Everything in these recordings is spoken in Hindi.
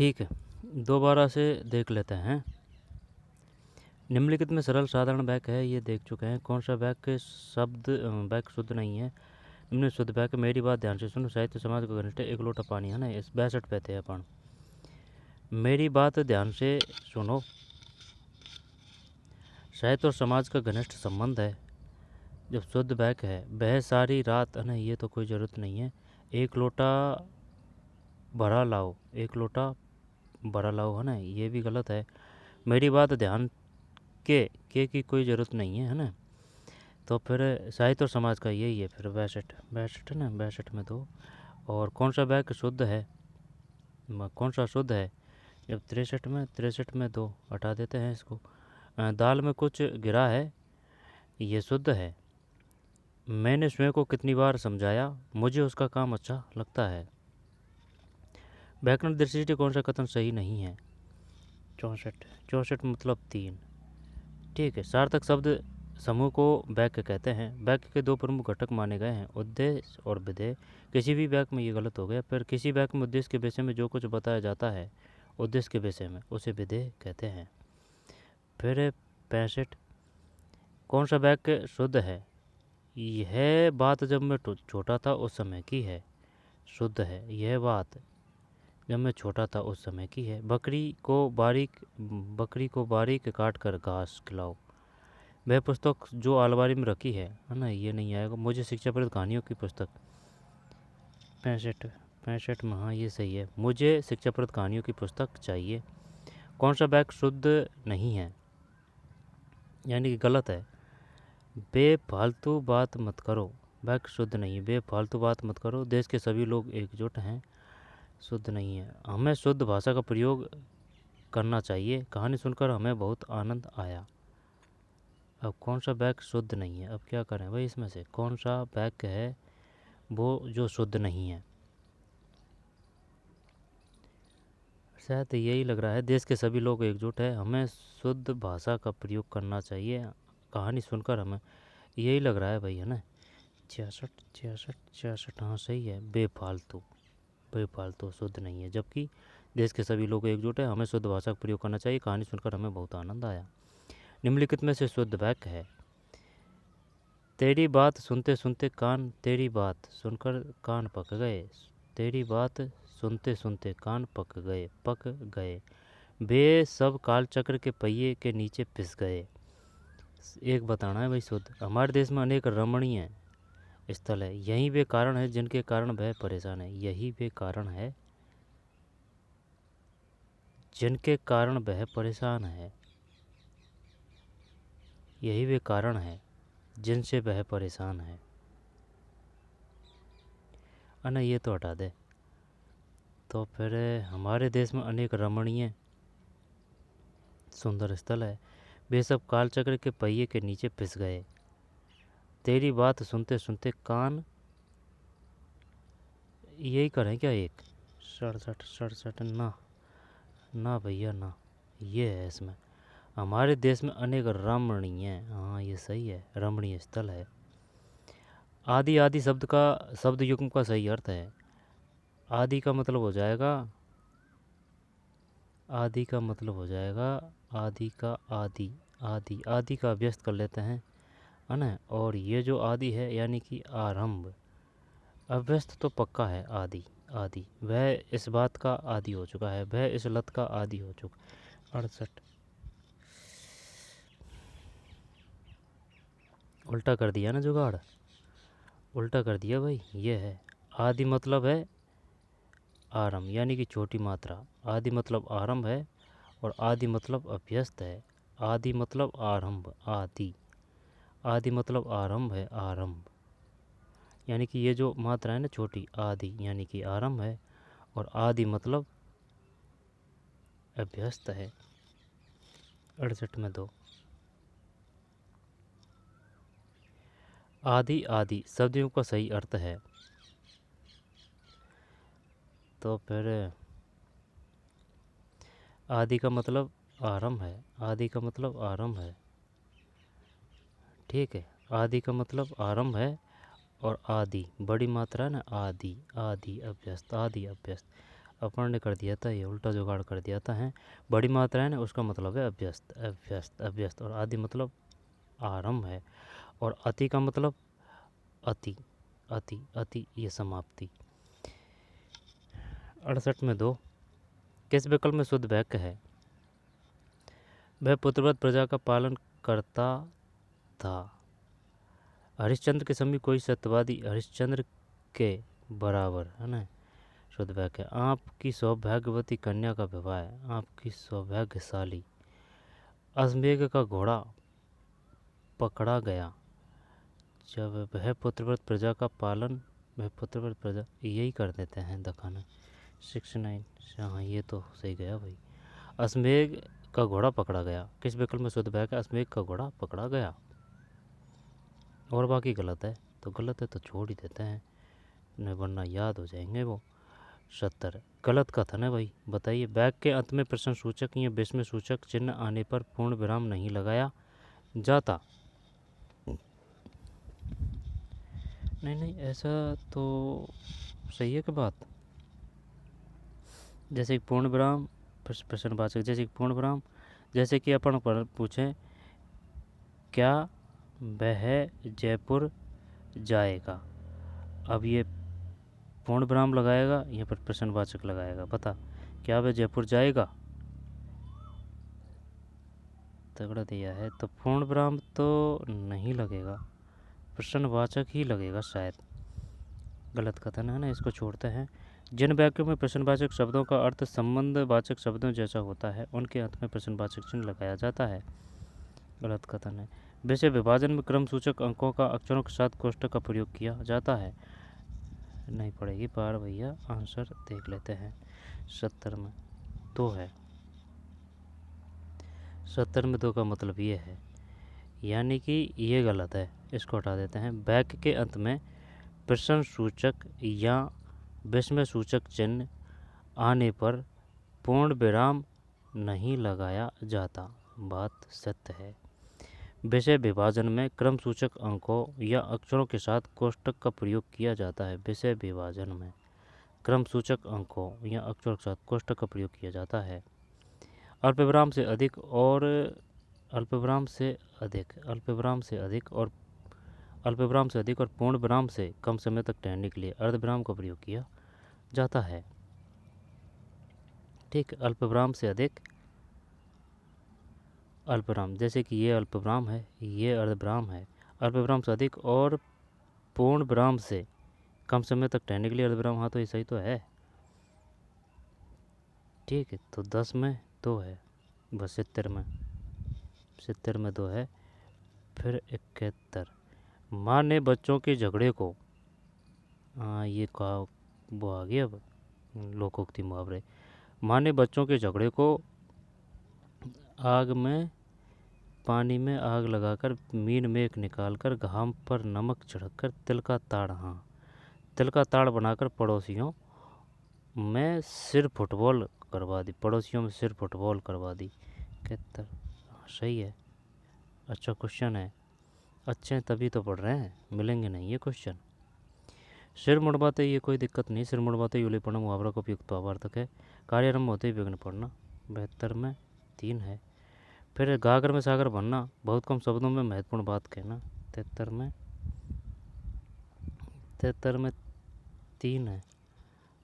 ठीक है, दोबारा से देख लेते हैं। निम्नलिखित में सरल साधारण वाक्य है, ये देख चुके हैं। कौन सा वाक्य वाक्य शुद्ध नहीं है? निम्न शुद्ध वाक्य। मेरी बात ध्यान से सुनो, साहित्य समाज का घनिष्ठ एक लोटा पानी, है ना। इस 62 पे थे अपन। मेरी बात ध्यान से सुनो, साहित्य और समाज का घनिष्ठ संबंध है। जब शुद्ध वाक्य है, वह सारी रात, है ना, ये तो कोई ज़रूरत नहीं है। एक लोटा भरा लाओ, एक लोटा भरा लाओ, है ना, ये भी गलत है। मेरी बात ध्यान के की कोई ज़रूरत नहीं है, है ना। तो फिर साहित्य और समाज का यही है। फिर 62 है ना, 62 में दो। और कौन सा वाक्य शुद्ध है, कौन सा शुद्ध है? जब 63 में दो हटा देते हैं इसको। दाल में कुछ गिरा है, ये शुद्ध है। मैंने स्वयं को कितनी बार समझाया, मुझे उसका काम अच्छा लगता है। व्याकरण दृष्टि से कौन सा कथन सही नहीं है? 64 मतलब 3। ठीक है। सार्थक शब्द समूह को वाक्य कहते हैं। वाक्य के दो प्रमुख घटक माने गए हैं, उद्देश्य और विधेय। किसी भी वाक्य में ये गलत हो गया। फिर किसी वाक्य में उद्देश्य के विषय में जो कुछ बताया जाता है उद्देश्य के विषय में, उसे विधेय कहते हैं। फिर 65, कौन सा वाक्य शुद्ध है? यह बात जब मैं छोटा था उस समय की है, शुद्ध है। यह बात जब मैं छोटा था उस समय की है। बकरी को बारीक काट कर घास खिलाओ। वह पुस्तक जो अलमारी में रखी है ना, ये नहीं आएगा। मुझे शिक्षाप्रद कहानियों की पुस्तक। 65 में, हाँ ये सही है। मुझे शिक्षाप्रद कहानियों की पुस्तक चाहिए। कौन सा वाक्य शुद्ध नहीं है, यानी कि गलत है? बेफालतू बात मत करो, वाक्य शुद्ध नहीं है। बेफालतू बात मत करो, देश के सभी लोग एकजुट हैं, शुद्ध नहीं है। हमें शुद्ध भाषा का प्रयोग करना चाहिए, कहानी सुनकर हमें बहुत आनंद आया। अब कौन सा वाक्य शुद्ध नहीं है? अब क्या करें भाई, इसमें से कौन सा वाक्य है वो जो शुद्ध नहीं है? शायद यही लग रहा है, देश के सभी लोग एकजुट है, हमें शुद्ध भाषा का प्रयोग करना चाहिए, कहानी सुनकर हमें, यही लग रहा है भाई, है ना। 66 हाँ सही है। बेफालतू शुद्ध नहीं है, जबकि देश के सभी लोग एकजुट है, हमें शुद्ध भाषा का प्रयोग करना चाहिए, कहानी सुनकर हमें बहुत आनंद आया। निम्नलिखित में से शुद्ध वाक्य है। तेरी बात सुनते सुनते तेरी बात सुनकर कान पक गए। तेरी बात सुनते सुनते कान पक गए। वे सब कालचक्र के पहिए के नीचे पिस गए। एक बताना है भाई शुद्ध। हमारे देश में अनेक रमणीय स्थल है, यही वे कारण है जिनके कारण वह परेशान है। यही वे कारण है जिनके कारण वह परेशान है। यही वे कारण है जिनसे वह परेशान है। ना ये तो हटा दे। तो फिर हमारे देश में अनेक रमणीय सुंदर स्थल है, वे सब कालचक्र के पहिए के नीचे पिस गए। तेरी बात सुनते सुनते कान, यही करें क्या एक? 67 ना भैया ना, ये है इसमें। हमारे देश में अनेक रमणीय, हाँ ये सही है, रमणीय स्थल है। आदि आदि शब्द युग्म का सही अर्थ है। आदि का मतलब हो जाएगा, आदि का मतलब हो जाएगा आदि का आदि का अभ्यस्त कर लेते हैं, है ना। और ये जो आदि है यानी कि आरंभ, अभ्यस्त तो पक्का है। आदि वह इस बात का आदि हो चुका है, वह इस लत का आदि हो चुका। 68 उल्टा कर दिया ना जुगाड़, उल्टा कर दिया भाई। ये है आदि मतलब है आरंभ, यानी कि छोटी मात्रा। आदि मतलब आरंभ है और आदि मतलब अभ्यस्त है। आदि मतलब आरंभ, आदि मतलब आरंभ है, आरंभ यानी कि ये जो मात्रा है ना छोटी, आदि यानी कि आरंभ है, और आदि मतलब अभ्यस्त है। 68 में दो। आदि शब्दों का सही अर्थ है। तो फिर आदि का मतलब आरंभ है, आदि का मतलब आरंभ है। ठीक है, आदि का मतलब आरंभ है, और आदि बड़ी मात्रा है ना, आदि अभ्यस्त, आदि अभ्यस्त। अपन ने कर दिया था, ये उल्टा जुगाड़ कर दिया था है। बड़ी मात्रा है ना, उसका मतलब है अभ्यस्त, अभ्यस्त अभ्यस्त। और आदि मतलब आरंभ है, और अति का मतलब अति, अति अति ये समाप्ति। 68 में 2, किस विकल्प में शुद्ध वाक्य है? वह पुत्रव्रत प्रजा का पालन करता था। हरिश्चंद्र के समय कोई सत्यवादी हरिश्चंद्र के बराबर है ना, शुद्ध वाक्य। आपकी सौभाग्यवती कन्या का विवाह है, आपकी सौभाग्यशाली। अश्वमेघ का घोड़ा पकड़ा गया जब वह पुत्रव्रत प्रजा का पालन, वह पुत्रव्रत प्रजा, यही कर देते हैं दखाना। 69, हाँ ये तो सही गया भाई। अश्वमेघ का घोड़ा पकड़ा गया, किस विकल्प में शुद्ध वाक्य? अश्वमेघ का घोड़ा पकड़ा गया। और बाकी गलत है, तो गलत है तो छोड़ ही देते हैं, नहीं वरना याद हो जाएंगे वो। 70, गलत कथन है भाई, बताइए। वाक्य के अंत में प्रश्न सूचक या विस्मय सूचक चिन्ह आने पर पूर्ण विराम नहीं लगाया जाता। नहीं ऐसा तो सही है कि बात। जैसे कि पूर्ण विराम प्रश्नवाचक, जैसे कि पूर्ण विराम, जैसे कि अपन पूछें क्या वह जयपुर जाएगा, अब ये पूर्ण विराम लगाएगा यहाँ पर प्रश्नवाचक लगाएगा, बता क्या वह जयपुर जाएगा? तगड़ा दिया है, तो पूर्ण विराम तो नहीं लगेगा, प्रश्नवाचक ही लगेगा शायद। गलत कथन है ना, इसको छोड़ते हैं। जिन वाक्यों में प्रश्नवाचक शब्दों का अर्थ संबंधवाचक शब्दों जैसा होता है उनके अंत में प्रश्नवाचक चिन्ह लगाया जाता है। गलत कथन है। विषय विभाजन में क्रम सूचक अंकों का अक्षरों के साथ कोष्ठक का प्रयोग किया जाता है। नहीं पड़ेगी पार भैया, आंसर देख लेते हैं। 70 में 2 है, 70 में 2 का मतलब ये है, यानी कि ये गलत है, इसको हटा देते हैं। वाक्य के अंत में प्रश्न सूचक या विस्मय सूचक चिन्ह आने पर पूर्ण विराम नहीं लगाया जाता, बात सत्य है। विषय विभाजन में क्रम सूचक अंकों या अक्षरों के साथ कोष्ठक का प्रयोग किया जाता है। विषय विभाजन में क्रम सूचक अंकों या अक्षरों के साथ कोष्ठक का प्रयोग किया जाता है। अल्पविराम से अधिक और अल्पविराम से अधिक, अल्पविराम से अधिक और अल्पविराम से अधिक और पूर्ण विराम से कम समय तक ठहरने के लिए अर्धविराम का प्रयोग किया जाता है। ठीक, अल्पविराम से अधिक, अल्पविराम, जैसे कि ये अल्पविराम है, ये अर्धविराम है। अल्पविराम से अधिक और पूर्ण विराम से कम समय तक ठहरने के लिए अर्धविराम, हाँ तो ये सही तो है। ठीक है, तो 10 में 2 है, बस 70 में 2 है। फिर 71, माँ ने बच्चों के झगड़े को, हाँ ये कहा वो आ गया अब लोकोक्ति मुहावरे। माँ ने बच्चों के झगड़े को आग में, पानी में आग लगाकर, मीन मेख निकालकर, घाम पर नमक छिड़ककर, तिल का ताड़, हाँ तिल का ताड़ बनाकर पड़ोसियों में सिर फुटबॉल करवा दी, पड़ोसियों में सिर फुटबॉल करवा दी। 71 सही है, अच्छा क्वेश्चन है, अच्छे हैं तभी तो पढ़ रहे हैं, मिलेंगे नहीं ये क्वेश्चन। सिर मुड़वाते ये कोई दिक्कत नहीं, सिर मुड़वाते यूली पढ़ना मुहावरा का उपयुक्त भावार्थक है। कार्यारंभ होते ही विघ्न पढ़ना। 72 में 3 है। फिर गागर में सागर बनना, बहुत कम शब्दों में महत्वपूर्ण बात कहना। 73 में 3 है,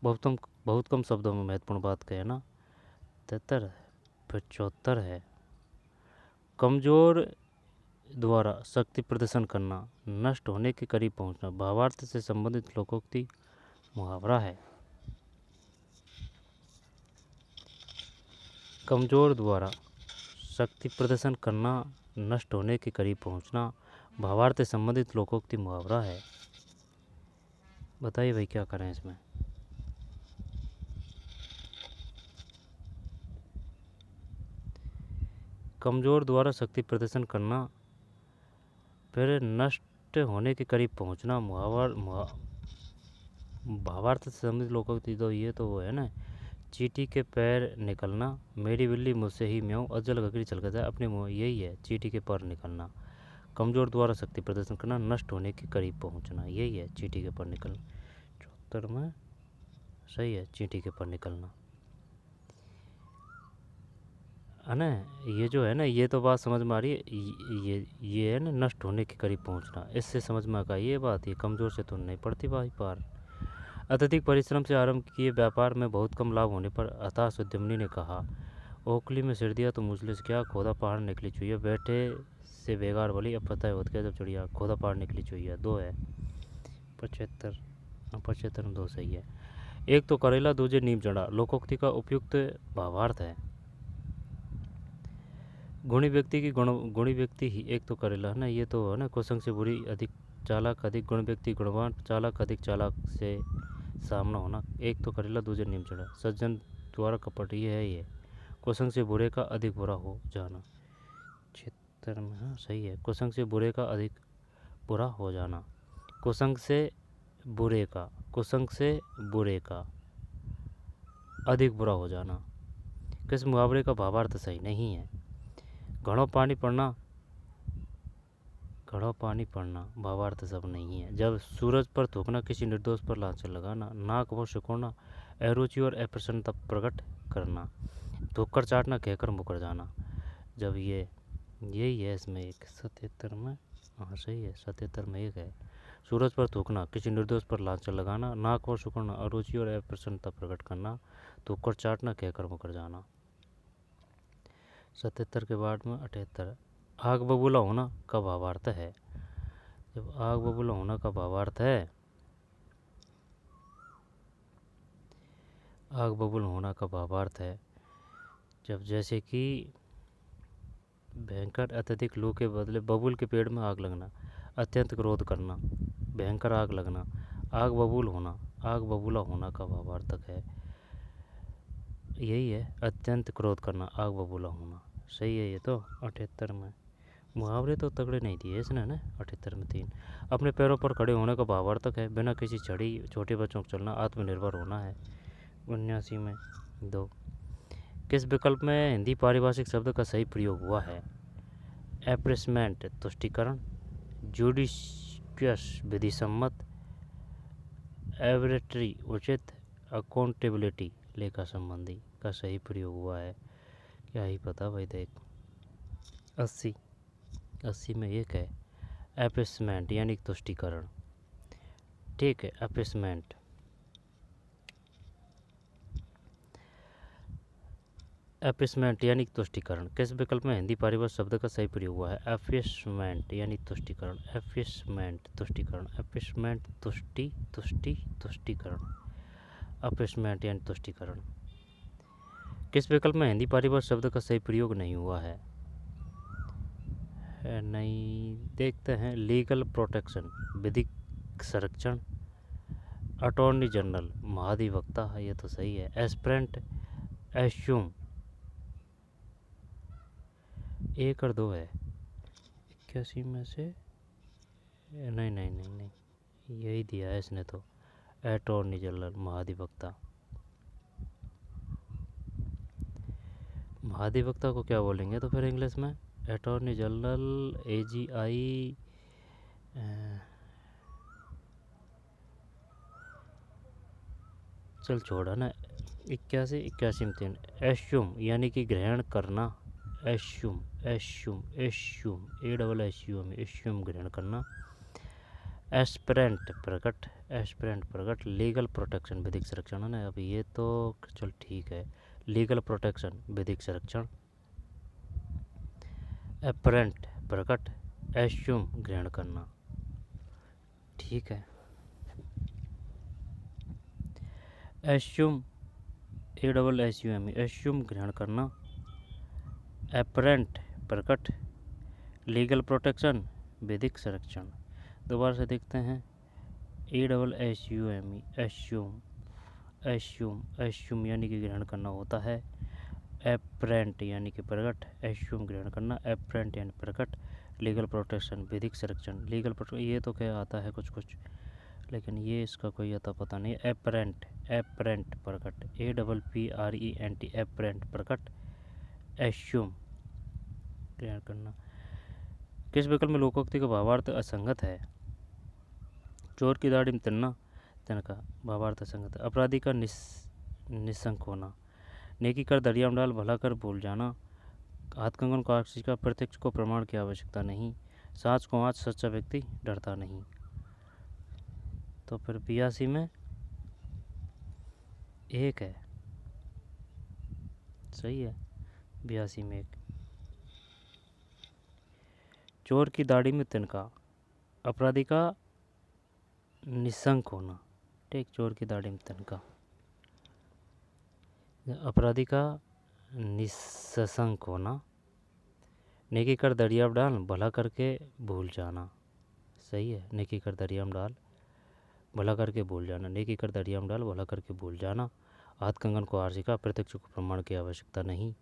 बहुत कम शब्दों में महत्वपूर्ण बात कहना। 73 है। फिर 74 है, कमजोर द्वारा शक्ति प्रदर्शन करना, नष्ट होने के करीब पहुंचना, भावार्थ से संबंधित लोकोक्ति मुहावरा है। कमजोर द्वारा शक्ति प्रदर्शन करना, नष्ट होने के करीब पहुंचना, भावार्थ से संबंधित लोकोक्ति मुहावरा है। बताइए भाई क्या करें इसमें। कमजोर द्वारा शक्ति प्रदर्शन करना, फिर नष्ट होने के करीब पहुंचना, भावार्थ से संबंधित लोकोक्ति, तो ये तो वो है ना, चींटी के पैर निकलना, मेरी बिल्ली मुझसे ही म्याऊं, अजल गगरी चल कर जाए अपने मुँह, यही है चींटी के पैर निकलना। कमजोर द्वारा शक्ति प्रदर्शन करना, नष्ट होने के करीब पहुंचना, यही है चींटी के पैर निकलना। 74 में सही है, चींटी के पर निकलना है ना। ये जो है ना, ये तो बात समझ में आ रही है। ये है ना नष्ट होने के करीब पहुंचना, इससे समझ में आ ये बात, ये कमज़ोर से तो नहीं पड़ती भाई पार। अत्यधिक परिश्रम से आरंभ किए व्यापार में बहुत कम लाभ होने पर हताश उद्यमी ने कहा, ओखली में सिर दिया तो मुझले से क्या, खोदा पहाड़ निकली चुहिया, बैठे से बेगार बोली, अब पता है होता क्या जब चिड़िया, खोदा पहाड़ निकली चुहिया। दो है 75, 75 में दो सही है। एक तो करेला दूजे नीम चढ़ा, लोकोक्ति का उपयुक्त भावार्थ है। गुणी व्यक्ति ही एक तो करेला है ना, ये तो है ना, कुसंग से बुरी अधिक चालाक, अधिक गुण व्यक्ति गुणवान, चालाक अधिक चालाक से सामना होना। एक तो करेला दूजे नीम चढ़ा, सज्जन द्वारा कपट, ये है ये। कुसंग से बुरे का अधिक बुरा हो जाना, क्षेत्र में हाँ सही है। कुसंग से बुरे का अधिक बुरा हो जाना, कुसंग से बुरे का, कुसंग से बुरे का अधिक बुरा हो जाना। किस मुहावरे का भावार्थ सही नहीं है। घड़ों पानी पड़ना, घड़ों पानी पड़ना भावार्थ सब नहीं है। जब सूरज पर थूकना, किसी निर्दोष पर लांछन लगाना। नाक व सिकोड़ना, अरुचि और अप्रसन्नता प्रकट करना। थूक कर चाटना, कहकर मुकर जाना। जब ये यही है इसमें एक 77 में, हाँ सही है 77 में एक है। सूरज पर थूकना, किसी निर्दोष पर लांछन लगाना। नाक व सिकोड़ना, अरुचि और अप्रसन्नता प्रकट करना। थूक कर चाटना, कहकर मुकर जाना। 77 के बाद में 78, आग बबूला होना का भावार्थ है। जब आग बबूला होना का भावार्थ है, आग बबूल होना का भावार्थ है जब जैसे कि भयंकर अत्यधिक लू के बदले बबूल के पेड़ में आग लगना, अत्यंत क्रोध करना, भयंकर आग लगना। आग बबूल होना, आग बबूला होना का भावार्थक है, यही है अत्यंत क्रोध करना, आग बबूला होना। सही है ये तो 78 में। मुहावरे तो तगड़े नहीं दिए इसने ना। 78 में 3। अपने पैरों पर खड़े होने का भावार्थक है, बिना किसी छड़ी छोटे बच्चों को चलना, आत्मनिर्भर होना है। 79 में 2। किस विकल्प में हिंदी पारिभाषिक शब्द का सही प्रयोग हुआ है। एप्रेसमेंट तुष्टिकरण, जुडिशियस विधि सम्मत, एवरेटरी उचित, अकाउंटेबिलिटी लेखा संबंधी का सही प्रयोग हुआ है। क्या ही पता भाई। देख 80 में एक है एपेसमेंट यानी तुष्टिकरण। ठीक है एपेसमेंट, एपेसमेंट यानी तुष्टिकरण। किस विकल्प में हिंदी पारिभाषिक शब्द का सही प्रयोग हुआ है। एपेसमेंट यानी तुष्टिकरण, एपेसमेंट तुष्टिकरण, एपेसमेंट तुष्टि, तुष्टि तुष्टिकरण, एपेसमेंट यानी तुष्टिकरण। किस विकल्प में हिंदी पारिभाषिक शब्द का सही प्रयोग नहीं हुआ है। नहीं, देखते हैं। लीगल प्रोटेक्शन विधिक संरक्षण, अटॉर्नी जनरल महाधिवक्ता, ये तो सही है। एस्पिरेंट एस्यूम, 1 और 2 है 81 में से। नहीं नहीं नहीं नहीं, यही दिया है इसने तो, अटॉर्नी जनरल महाधिवक्ता। महाधिवक्ता को क्या बोलेंगे तो फिर इंग्लिश में, अटॉर्नी जनरल, AGI, चल छोड़ा ना। 81 में 3। एस्यूम यानी कि ग्रहण करना, assume assume assume, ASSUM, assume ग्रहण करना। एस्पिरेंट प्रकट, एस्पिरेंट प्रकट। लीगल प्रोटेक्शन विधिक संरक्षण है ना। अब ये तो चल ठीक है, लीगल प्रोटेक्शन विधिक संरक्षण। एपरेंट प्रकट, एस्यूम ग्रहण करना। ठीक है एस्यूम, ASSUM, एस्यूम ग्रहण करना। एपरेंट प्रकट, लीगल प्रोटेक्शन विधिक संरक्षण। दोबारा से देखते हैं। ASSUM, एस्यूम, एस्यूम एस्यूम यानी कि ग्रहण करना होता है। एपरेंट यानी कि प्रकट, एस्यूम ग्रहण करना, एपरेंट यानी प्रकट, लीगल प्रोटेक्शन विधिक संरक्षण। लीगल प्रोटेक्शन ये तो क्या आता है कुछ कुछ, लेकिन ये इसका कोई अता पता नहीं। एपरेंट, एपरेंट प्रकट, APPRENT, एपरेंट प्रकट, एस्यूम ग्रहण करना। किस विकल्प में लोकोक्ति का भावार्थ असंगत है। चोर की दाढ़ी में तिलना, तिनका भावार्थ संगत। अपराधी का निशंक होना। नेकी कर दरिया में डाल, भला कर भूल जाना। हाथ कंगन को आशीष का, प्रत्यक्ष को प्रमाण की आवश्यकता नहीं। सांच को आँच, सच्चा व्यक्ति डरता नहीं। तो फिर 82 में 1 है, सही है। 82 में 1। चोर की दाढ़ी में तिनका। अपराधी का निशंक होना। ठीक, चोर की दाढ़ी में तिनका। अपराधी का निशंक होना। नेकी कर दरिया में डाल, भला करके भूल जाना। सही है। नेकी कर दरिया में डाल, भला करके भूल जाना। नेकी कर दरिया में डाल, भला करके भूल जाना। हाथ कंगन को हार सिखा, प्रत्यक्ष को प्रमाण की आवश्यकता नहीं।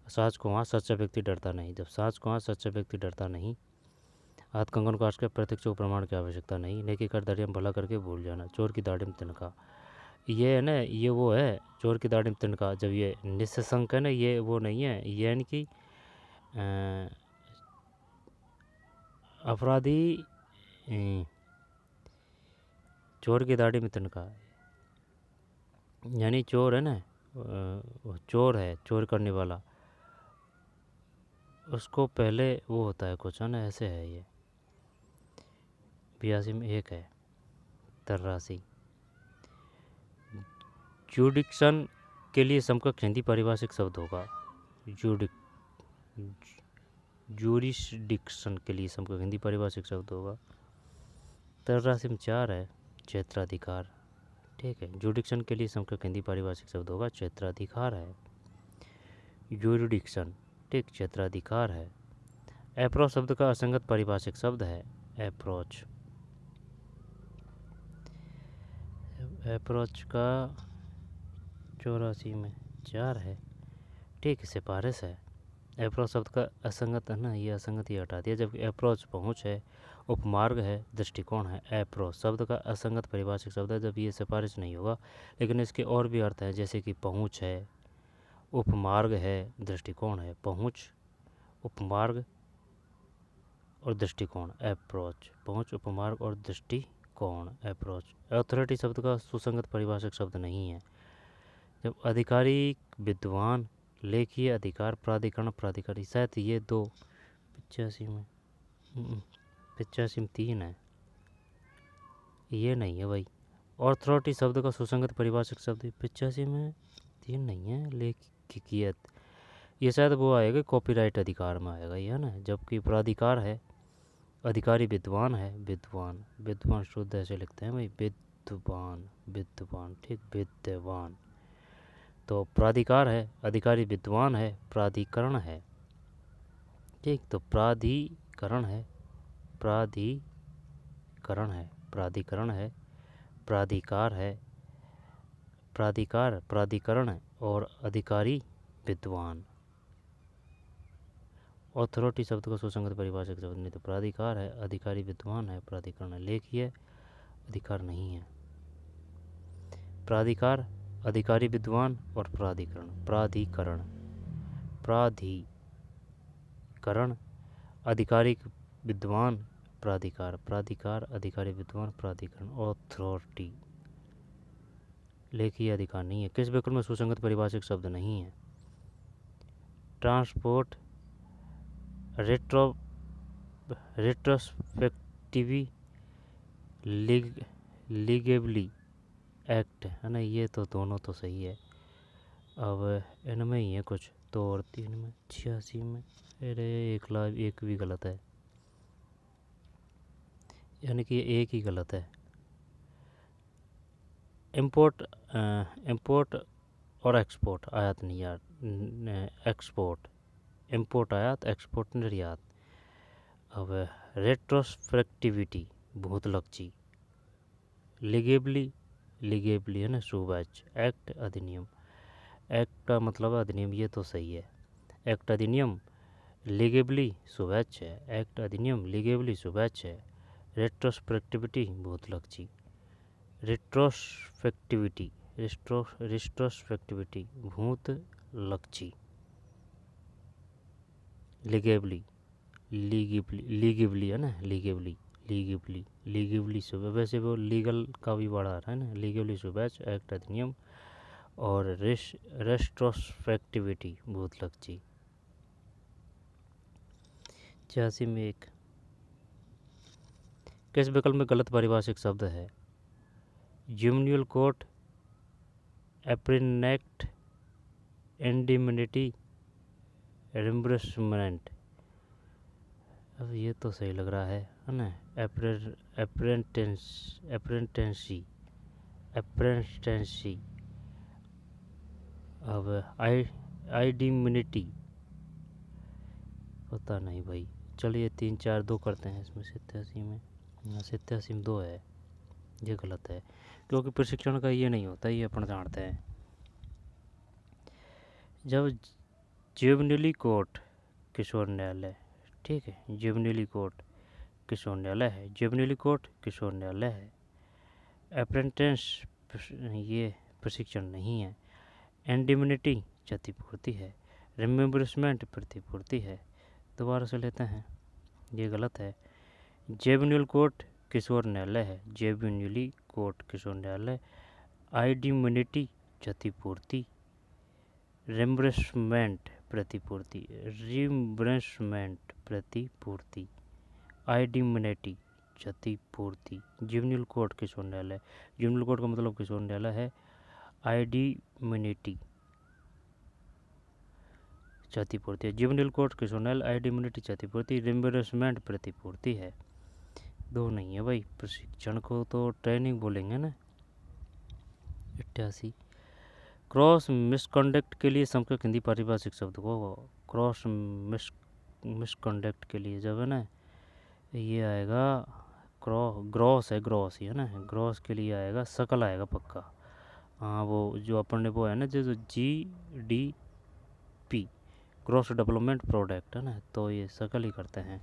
सांच को हाथ, सच्चा व्यक्ति डरता नहीं। जब सांच को हाथ, सच्चा व्यक्ति डरता नहीं। हाथ कंगन को हार सिखा, प्रत्यक्ष को प्रमाण की आवश्यकता नहीं। नेकी कर दरिया में, भला करके भूल जाना। चोर की दाढ़ी में तिनका, ये है ना, ये वो है चोर की दाढ़ी में तिनका। जब ये निशंक है ना, ये वो नहीं है। ये यानी कि अपराधी चोर की दाढ़ी में तिनका, यानी चोर है ना, चोर है, चोर करने वाला, उसको पहले वो होता है कुछ, है ना, ऐसे है ये। 82 में 1 है। 83 जुडिक्शन के लिए समकक्ष हिंदी पारिभाषिक शब्द होगा। जूरिसडिक्शन के लिए समकक्ष हिंदी पारिभाषिक शब्द होगा। 83 में 4 है। क्षेत्राधिकार। ठीक है। जुडिक्शन के लिए समकक्ष हिंदी पारिभाषिक शब्द होगा क्षेत्राधिकार है। यूरिडिक्शन, ठीक, क्षेत्राधिकार है। अप्रोच शब्द का असंगत पारिभाषिक शब्द है अप्रोच। अप्रोच का 84 में 4 है। ठीक, सिफारिश है। अप्रोच शब्द का असंगत है ना, ये असंगत ही हटा दिया। जबकि अप्रोच पहुँच है, उपमार्ग है, दृष्टिकोण है। अप्रोच शब्द का असंगत पारिभाषिक शब्द है जब ये सिफारिश नहीं होगा, लेकिन इसके और भी अर्थ हैं, जैसे कि पहुँच है, उपमार्ग है, दृष्टिकोण है। पहुँच, उपमार्ग और दृष्टिकोण, अप्रोच। पहुँच, उपमार्ग और दृष्टिकोण, अप्रोच। अथॉरिटी शब्द का सुसंगत पारिभाषिक शब्द नहीं है। जब अधिकारी, विद्वान, लेखीय, अधिकार, प्राधिकरण, प्राधिकारी, शायद ये 2 85 में 3 है, ये नहीं है भाई। ऑथोरिटी शब्द का सुसंगत पारिभाषिक शब्द 85 में 3 नहीं है। लेखिकियत, ये शायद वो आएगा कॉपीराइट अधिकार में आएगा ये, है ना। जबकि प्राधिकार है, अधिकारी विद्वान है, विद्वान, विद्वान शुद्ध ऐसे लिखते हैं भाई, विद्वान, विद्वान, ठीक, विद्वान। तो प्राधिकार है, अधिकारी विद्वान है, प्राधिकरण है, ठीक। तो प्राधिकरण है, प्राधिकरण है, प्राधिकरण है, प्राधिकार है, प्राधिकार, प्राधिकरण है, और अधिकारी विद्वान। ऑथोरिटी शब्द का सुसंगत पारिभाषिक शब्द नहीं, तो प्राधिकार है, अधिकारी विद्वान है, प्राधिकरण है। लेखीय, अधिकार नहीं है। प्राधिकार, अधिकारी विद्वान और प्राधिकरण, प्राधिकरण, प्राधिकरण, अधिकारी विद्वान, प्राधिकार, प्राधिकार, अधिकारी विद्वान, प्राधिकरण। ऑथोरिटी, लेखीय अधिकार नहीं है। किस विकल्प में सुसंगत पारिभाषिक शब्द नहीं है? ट्रांसपोर्ट, रेट्रोस्पेक्टिवी, लीगेबली एक्ट, है ना। ये तो दोनों तो सही है। अब इनमें ही है कुछ 2 और 3 में। 86 में अरे एक भी गलत है, यानी कि एक ही गलत है। इंपोर्ट और एक्सपोर्ट, आयात निर्यात, एक्सपोर्ट, इंपोर्ट आयात, एक्सपोर्ट निर्यात। अब रेट्रोस्पेक्टिविटी, भूतलक्षी। लीगेबली है ना, सुवाच्य। एक्ट, अधिनियम, एक्ट का मतलब अधिनियम, ये तो सही है। एक्ट, अधिनियम, लीगेबली सुवाच्य है। एक्ट, अधिनियम, लीगेबली सुवाच्य है। रेट्रोस्पेक्टिविटी, भूतलक्षी। रेट्रोस्पेक्टिविटी, भूतलक्षी। लीगेबली है ना, लीगेबली, लीगली, लीगली सुबह, वैसे वो लीगल का भी बड़ा है ना, लीगली सुबह एक्ट अधिनियम। और रेस्ट्रोस्पेक्टिविटी भूत लगची। 86 में एक किस विकल्प में गलत पारिभाषिक शब्द है? जुवेनियल कोर्ट, एप्रिनेक्ट, इंडिमिनिटी, रिम्बर्समेंट। अब ये तो सही लग रहा है ना, अप्रेंटेंसी। अब आइडिमिनिटी, पता नहीं भाई। चलिए 3-4-2 करते हैं इसमें। 87 में 87 में 2 है, ये गलत है क्योंकि प्रशिक्षण का ये नहीं होता, ये अपन जानते हैं। जब जुवेनियल कोर्ट किशोर न्यायालय, ठीक है, जुवेनियल कोर्ट किशोर न्यायालय है, जुवेनियल कोर्ट किशोर न्यायालय है। अप्रेंटिस ये प्रशिक्षण नहीं है। इंडिमिनिटी क्षतिपूर्ति है। रिम्बर्समेंट प्रतिपूर्ति है। दोबारा से लेते हैं, ये गलत है। जुवेनियल कोर्ट किशोर न्यायालय है, जुवेनियल कोर्ट किशोर न्यायालय। आइडिमिनिटी क्षतिपूर्ति, रिम्बर्समेंट प्रतिपूर्ति, रिम्बर्समेंट प्रतिपूर्ति, आइडिमिनिटी क्षतिपूर्ति। जुवेनियल कोर्ट किशोर न्यायालय, जुवेनियल कोर्ट का मतलब किशोर न्यायालय है। आइडिमिनिटी क्षतिपूर्ति है। जुवेनियल कोर्ट किशोर न्यायालय, आइडिमिनिटी क्षतिपूर्ति, रिम्बर्समेंट प्रतिपूर्ति है। 2 नहीं है भाई, प्रशिक्षण को तो ट्रेनिंग बोलेंगे ना। 88 क्रॉस मिसकंडक्ट के लिए समकक्ष हिंदी पारिभाषिक शब्द को। क्रॉस मिसकंडक्ट के लिए जब है ना, ये आएगा ग्रॉस ही है ना, ग्रॉस के लिए आएगा सकल आएगा पक्का। हाँ, वो जो अपन ने वो है ना, जो GDP ग्रॉस डेवलपमेंट प्रोडक्ट है ना, तो ये सकल ही करते हैं।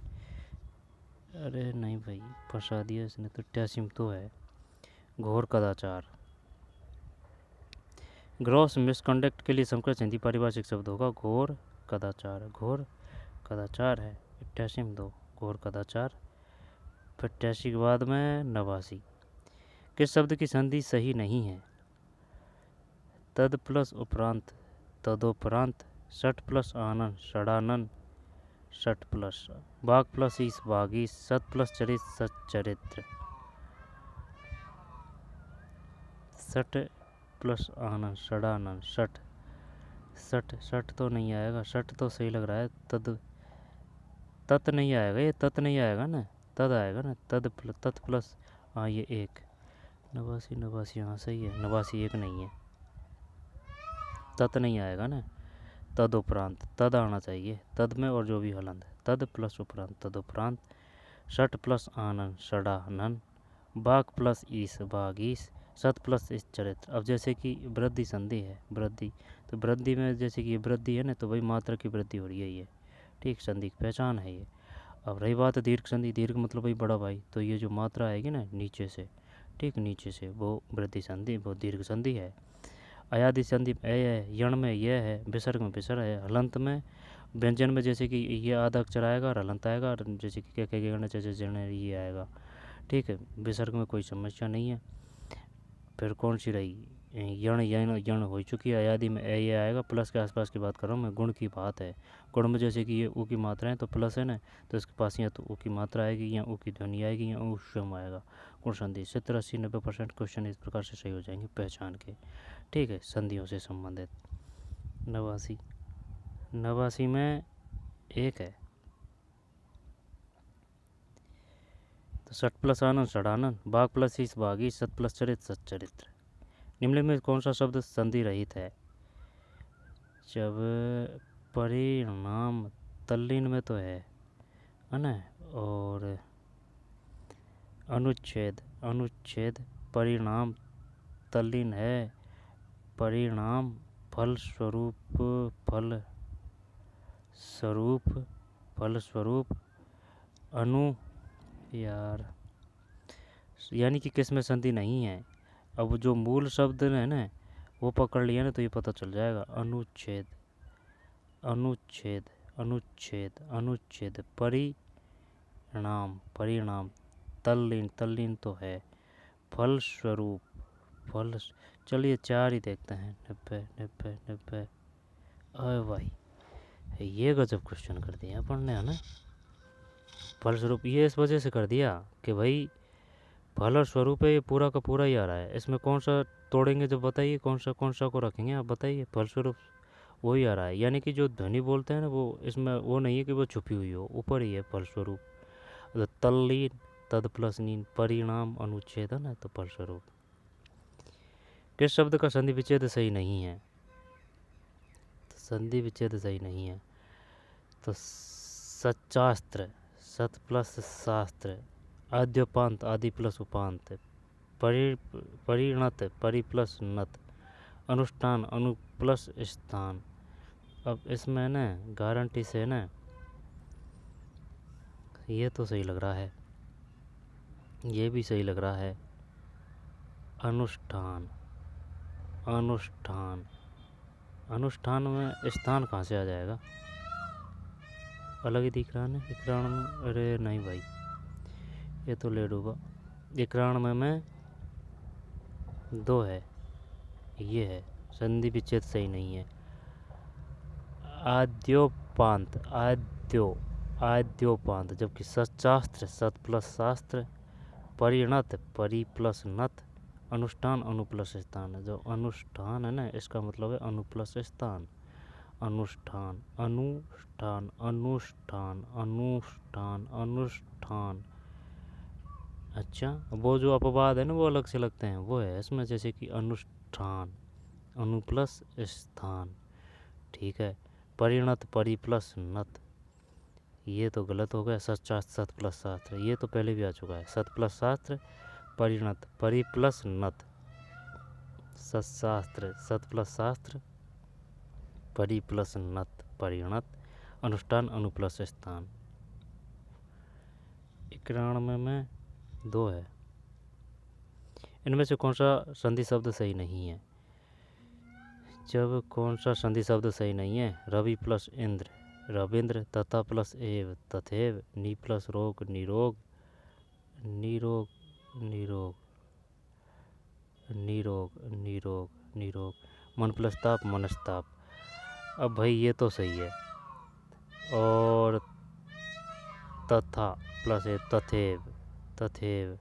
अरे नहीं भाई, फंसा दिया इसने तो। 88 में तो है घोर कदाचार। ग्रॉस मिसकंडक्ट के लिए समकक्ष हिंदी पारिभाषिक शब्द होगा घोर कदाचार। घोर कदाचार है 88 में 2, घोर कदाचार। 88 के बाद में 89 किस शब्द की संधि सही नहीं है? तद प्लस उपरांत, तदोपरांत, सट प्लस आनन, षडानन, सट प्लस बाग प्लस ईस, बागीस, सत प्लस चरित, सच्चरित्र। सट प्लस आनन, षडानन, सट तो नहीं आएगा। सट तो सही लग रहा है। तत् नहीं आएगा, ये तत् नहीं आएगा ना, तद आएगा ना, तत् प्लस हाँ, ये 1। 89 हाँ सही है। 89 1 नहीं है, तत् नहीं आएगा ना। तद उपरांत, तद आना चाहिए तद में, और जो भी हलंत है, तद प्लस उपरांत, तद उपरांत। सट प्लस आनन, षडानन, बाग प्लस ईस, बागीस, सत प्लस इस चरित्र। अब जैसे कि वृद्धि संधि है, वृद्धि, तो वृद्धि में जैसे कि ये वृद्धि है ना, तो भाई मात्रा की वृद्धि हो रही है ये, ठीक, संधि की पहचान है ये। अब रही बात दीर्घ संधि, दीर्घ मतलब भाई बड़ा भाई, तो ये जो मात्रा आएगी ना नीचे से, ठीक, नीचे से, वो वृद्धि संधि, वो दीर्घ संधि है। अयादि संधि है, यण में यह है, विसर्ग में विसर्ग है, हलंत में, व्यंजन में जैसे कि ये आधा अक्षर आएगा और हलंत आएगा, और जैसे कि जैसे ये आएगा, ठीक है। विसर्ग में कोई समस्या नहीं है। फिर कौन सी रही? यण हो चुकी है। अयादि में ये आएगा, प्लस के आसपास की बात कर रहा हूँ मैं, गुण की बात है। गुण में जैसे कि ये ऊ की मात्रा है तो प्लस है ना, तो इसके पास या तो ऊ की मात्रा आएगी, या ऊ की ध्वनि आएगी, या ऊ स्वयं आएगा। गुण संधि 70, 80, 90% क्वेश्चन इस प्रकार से सही हो जाएंगे पहचान के, ठीक है, संधियों से संबंधित। 89 में 1 है, तो सट प्लस आनंद, षडानंद, बाग प्लस ईस, बागी, सत प्लस चरित, सच्चरित्र। निम्न में कौन सा शब्द संधि रहित है? जब परिणाम तल्लीन में तो है ना, और अनुच्छेद परिणाम तल्लीन है। परिणाम फलस्वरूप यार, यानी कि किस में संधि नहीं है। अब जो मूल शब्द है ना, वो पकड़ लिया ना, तो ये पता चल जाएगा। अनुच्छेद परिणाम तल्लीन, तल्लीन तो है। फलस्वरूप, फल, चलिए 4 ही देखते हैं। 90 90 90। अरे भाई ये गजब क्वेश्चन कर दिया अपन ने, है ना। फलस्वरूप ये इस वजह से कर दिया कि भाई फल और स्वरूप है, ये पूरा का पूरा ही आ रहा है। इसमें कौन सा तोड़ेंगे, जब बताइए कौन सा को रखेंगे, आप बताइए। फलस्वरूप वही आ रहा है, यानी कि जो ध्वनि बोलते हैं ना, वो इसमें वो नहीं है कि वो छुपी हुई हो, ऊपर ही है फलस्वरूप। तो तल्लीन, तद प्लस नीन, परिणाम अनुच्छेदन है, तो फलस्वरूप। किस शब्द का संधि विच्छेद सही नहीं है, तो संधि विच्छेद सही नहीं है तो सच्चास्त्र, सत प्लस शास्त्र, आद्योपांत, आदि प्लस उपांत, परिणत, परि प्लस नत, अनुष्ठान, अनु प्लस स्थान। अब इसमें ना गारंटी से ना ये तो सही लग रहा है, ये भी सही लग रहा है। अनुष्ठान, अनुष्ठान, अनुष्ठान में स्थान कहाँ से आ जाएगा, अलग ही दिख रहा है ना इकराण में। अरे नहीं भाई, ये तो ले डूबा। इकराण में मैं 2 है, ये है, संधि विच्छेद सही नहीं है। आद्योपांत, आद्योपांत, जबकि सच्चास्त्र, सत प्लस शास्त्र, परिणत, परि प्लस नत, अनुष्ठान, अनु प्लस स्थान है। जो अनुष्ठान है ना, इसका मतलब है अनु प्लस स्थान। अनुष्ठान, अनुष्ठान, अनुष्ठान, अनुष्ठान, अनुष्ठान। अच्छा, वो जो अपवाद है ना वो अलग से लगते हैं, वो है इसमें, जैसे कि अनुष्ठान, अनु प्लस स्थान, ठीक है। परिणत, परि प्लस नत, ये तो गलत हो गया। सच्चास्त्र, सत प्लस शास्त्र, ये तो पहले भी आ चुका है। सत प्लस शास्त्र, परिणत, परि प्लस नत, सत्शास्त्र, सत प्लस शास्त्र, परि प्लस नत, परिणत, अनुष्ठान, अनु प्लस स्थान। इकराण में 2 है। इनमें से कौन सा संधि शब्द सही नहीं है, जब कौन सा संधि शब्द सही नहीं है। रवि प्लस इंद्र, रविंद्र, तथा प्लस एव, तथेव, नी प्लस रोग, निरोग, निरोग, निरोग, निरोग, निरोग, निरोग, मन प्लस ताप, मनस्ताप। अब भाई ये तो सही है। और तथा प्लस एव, तथेव, तथेव,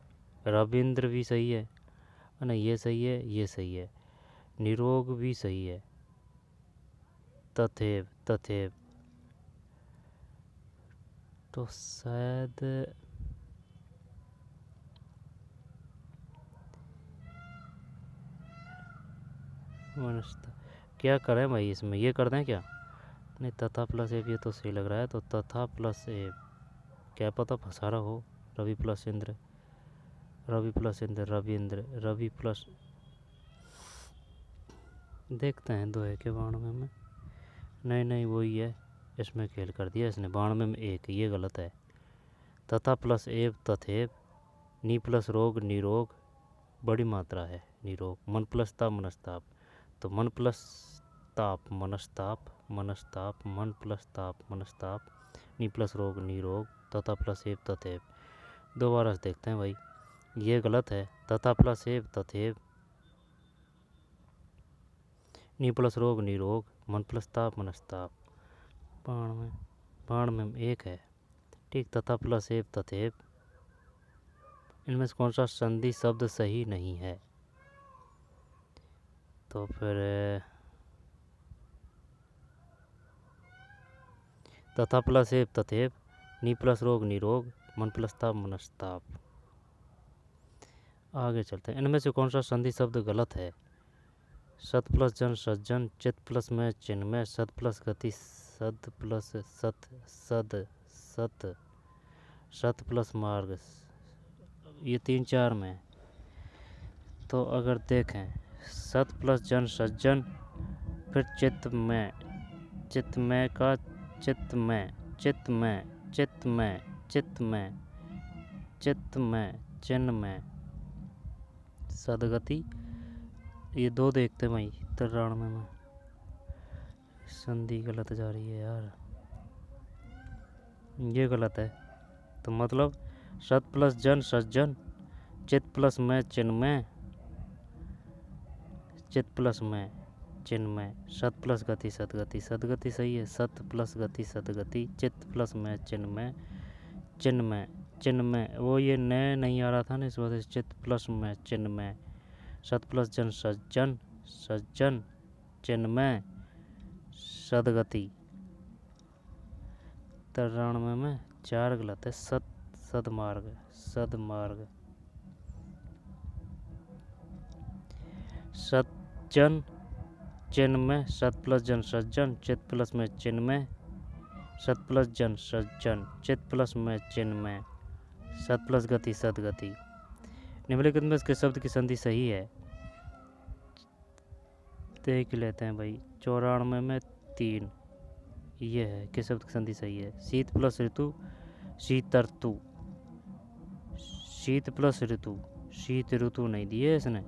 रविंद्र भी सही है ना, ये सही है, ये सही है। निरोग भी सही है। तथेव, तथेव, तो शायद मनस्ता, क्या करें भाई इसमें, ये कर दें क्या। नहीं, तथा प्लस एव ये तो सही लग रहा है, तो तथा प्लस एव, क्या पता फंसा रहा हो। Ravi plus Indra, Ravi plus Indra, Ravindra, Ravi plus, देखते हैं 2 है के 92 में। नहीं नहीं वही है, इसमें खेल कर दिया इसने। 92 में 1, ये गलत है। तथा प्लस एव, तथेव, नी प्लस रोग, निरोग, बड़ी मात्रा है निरोग, मन प्लस ताप, मनस्ताप, तो मन प्लस ताप, मनस्ताप, मनस्ताप, मन प्लस ताप, मनस्ताप, नी प्लस रोग, निरोग, तथा प्लस एव, तथेव। दोबारा से देखते हैं भाई, ये गलत है। तथा प्लस एव, तथेव, नी प्लस रोग, निरोग, मन प्लस ताप, मनस्ताप। 92 में 1 है, ठीक। तथा प्लस एव, तथेव, इनमें से कौन सा संधि शब्द सही नहीं है, तो फिर तथा प्लस एव, तथेव, नी प्लस रोग, निरोग, मन प्लस ताप, मनस्ताप। आगे चलते हैं। इनमें से कौन सा संधि शब्द गलत है। सत प्लस जन, सज्जन, चित प्लस में, चिन्मय, सत प्लस गति, सद प्लस सत, सद, सत, सत प्लस मार्ग, ये 3 4 में। तो अगर देखें, सत प्लस जन, सज्जन, फिर चित्त में, चित्त में का चित्त में, चित्त में, चित्त में, चित्त में, चित्त में, चिन्ह में, सदगति, ये 2 देखते भाई। 93 में संधि गलत जा रही है यार, ये गलत है। तो मतलब सत प्लस जन सज्जन, चित प्लस मैं चिन्मय, चित प्लस मैं चिन्मय, सत प्लस गति सदगति, सदगति सही है, सत प्लस गति सदगति, चित प्लस मैं चिन्मय, चिन्मय चिन्मय, वो ये नए नहीं आ रहा था ना, इस वजह से चित प्लस मैं चिन्मय, सत प्लस जन सज्जन, सज्जन चिन्मय सदगति। 93 में 4 गलत है, सदमार्ग, सदमार्ग, सज्जन चिन्मय, सत प्लस जन सज्जन, चित प्लस में चिन्मय, सत प्लस जन सज्जन, चित प्लस में चिन्मय, सत प्लस गति सदगति। निम्नलिखित में इसके शब्द की संधि सही है, देख लेते हैं भाई। 94 में 3 ये है, किस शब्द की संधि सही है? शीत प्लस ऋतु शीतर्तु, शीत प्लस ऋतु, शीत ऋतु नहीं दिए इसने।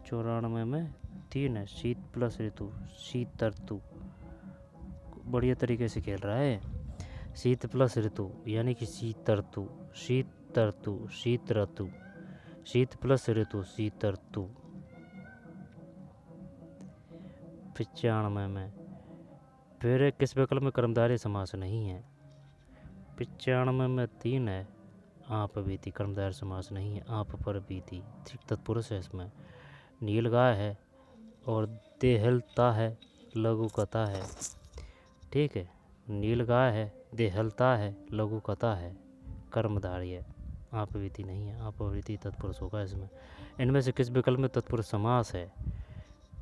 94 में 3 है, शीत प्लस ऋतु शीतर्तु, बढ़िया तरीके से खेल रहा है। शीत प्लस ऋतु यानी कि शीतर्तु, शीतर्तु, शीत ऋतु, शीत प्लस ऋतु शीतर्तु। 95 में फिर किस विकल्प में कर्मधारय समास नहीं है? 95 में 3 है, आप बीती, कर्मधारय समास नहीं है, आप पर बीती, तत्पुरुष है इसमें। नील गाय है और देहलता है, लघु कथा है, ठीक है। नील गाय है, देहलता है, लघु कथा है, कर्मधारय है, आप बीती नहीं है, आप बीती तत्पुरुष होगा इसमें। इनमें से किस विकल्प में तत्पुरुष समास है?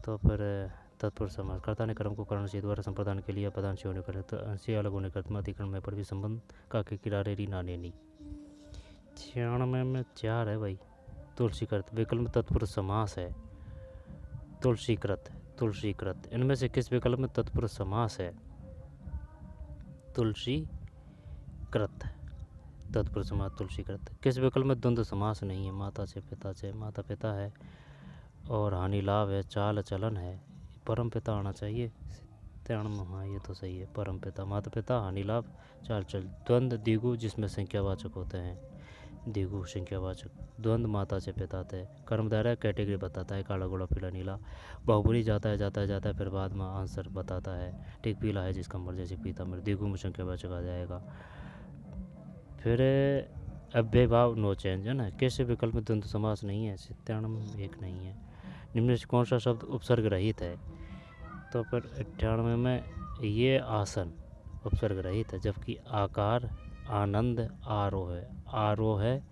तो फिर तत्पुरुष समास, कर्ता ने कर्म को कारण से द्वारा संप्रदान के लिए प्रधान से होने कर से अलग होने कर्तमा अधिकरण में पर भी संबंध का के किनारे री नाने नी। 96 में 4 है भाई, तुलसीकृत, विकल्प में तत्पुरुष समास है, तुलसीकृत, तुलसीकृत। इनमें से किस विकल्प में तत्पुरुष समास है? तुलसीकृत, तत्पुरुष समास तुलसीकृत। किस विकल्प में द्वंद्व समास नहीं है? माता से पिता से, माता पिता है और हानि लाभ है, चाल चलन है, परम पिता आना चाहिए। 93 हाँ ये तो सही है, परम पिता, माता पिता, हानि लाभ, चाल चल। द्वंद्व द्विगु जिसमें संख्यावाचक होते हैं, द्विगु संख्यावाचक। द्वंद्व माता से पिता थे, कर्मधारय कैटेगरी बताता है, काला घोड़ा पीला नीला, बहुबरी जाता है जाता है जाता है, फिर बाद में आंसर बताता है, ठीक पीला है जिसका मर जैसे पीता मर, द्विगु में संख्यावाचक आ जाएगा। फिर अव्ययभाव नो चेंज है ना, कैसे विकल्प में द्वंद्व समास नहीं है? 97 में 1 नहीं है। निम्न से कौन सा शब्द उपसर्ग रहित है? तो फिर 98 में ये आसन उपसर्ग रहित है, जबकि आकार, आनंद, आरोह है, आरोह है,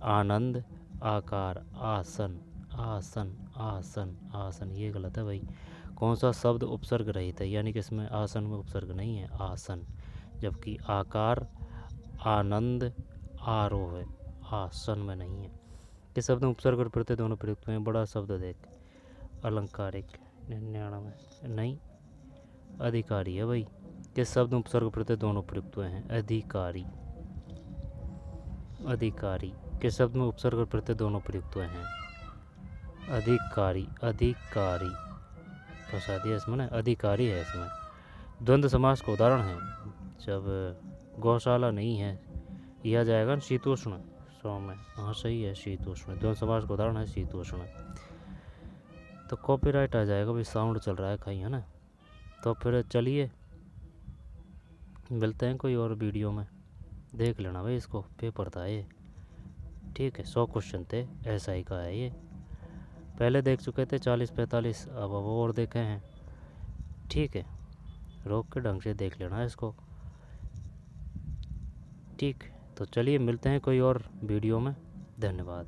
आनंद, आकार, आसन, आसन, आसन, आसन, ये गलत है भाई। कौन सा शब्द उपसर्ग रहित है? यानी कि इसमें आसन में उपसर्ग नहीं है, आसन, जबकि आकार, आनंद, आरोह है, आसन में नहीं है। किस शब्द में उपसर्ग और प्रत्यय दोनों प्रयुक्त हैं? बड़ा शब्द देख, अलंकारिक। 99 नहीं, अधिकारी है भाई। किस शब्द में उपसर्ग प्रत्यय दोनों प्रयुक्त हुए हैं? अधिकारी, अधिकारी। किस शब्द में उपसर्ग और प्रत्यय दोनों प्रयुक्त हुए हैं? अधिकारी, अधिकारी, फंसा दिया इसमें ना, अधिकारी है इसमें। द्वंद्व समास का उदाहरण है, जब गौशाला नहीं है, यह जाएगा शीतोष्ण, 100 में हाँ सही है, शीतोष्ण। द्वंद्व समास का उदाहरण है शीतोष्ण। तो कॉपीराइट आ जाएगा भाई, साउंड चल रहा है कहीं, है ना। तो फिर चलिए मिलते हैं कोई और वीडियो में, देख लेना भाई, इसको पेपर था ये, ठीक है। 100 क्वेश्चन थे, SI का है ये, पहले देख चुके थे 40-45, अब और देखे हैं, ठीक है। रोक के ढंग से देख लेना इसको, ठीक। तो चलिए मिलते हैं कोई और वीडियो में, धन्यवाद।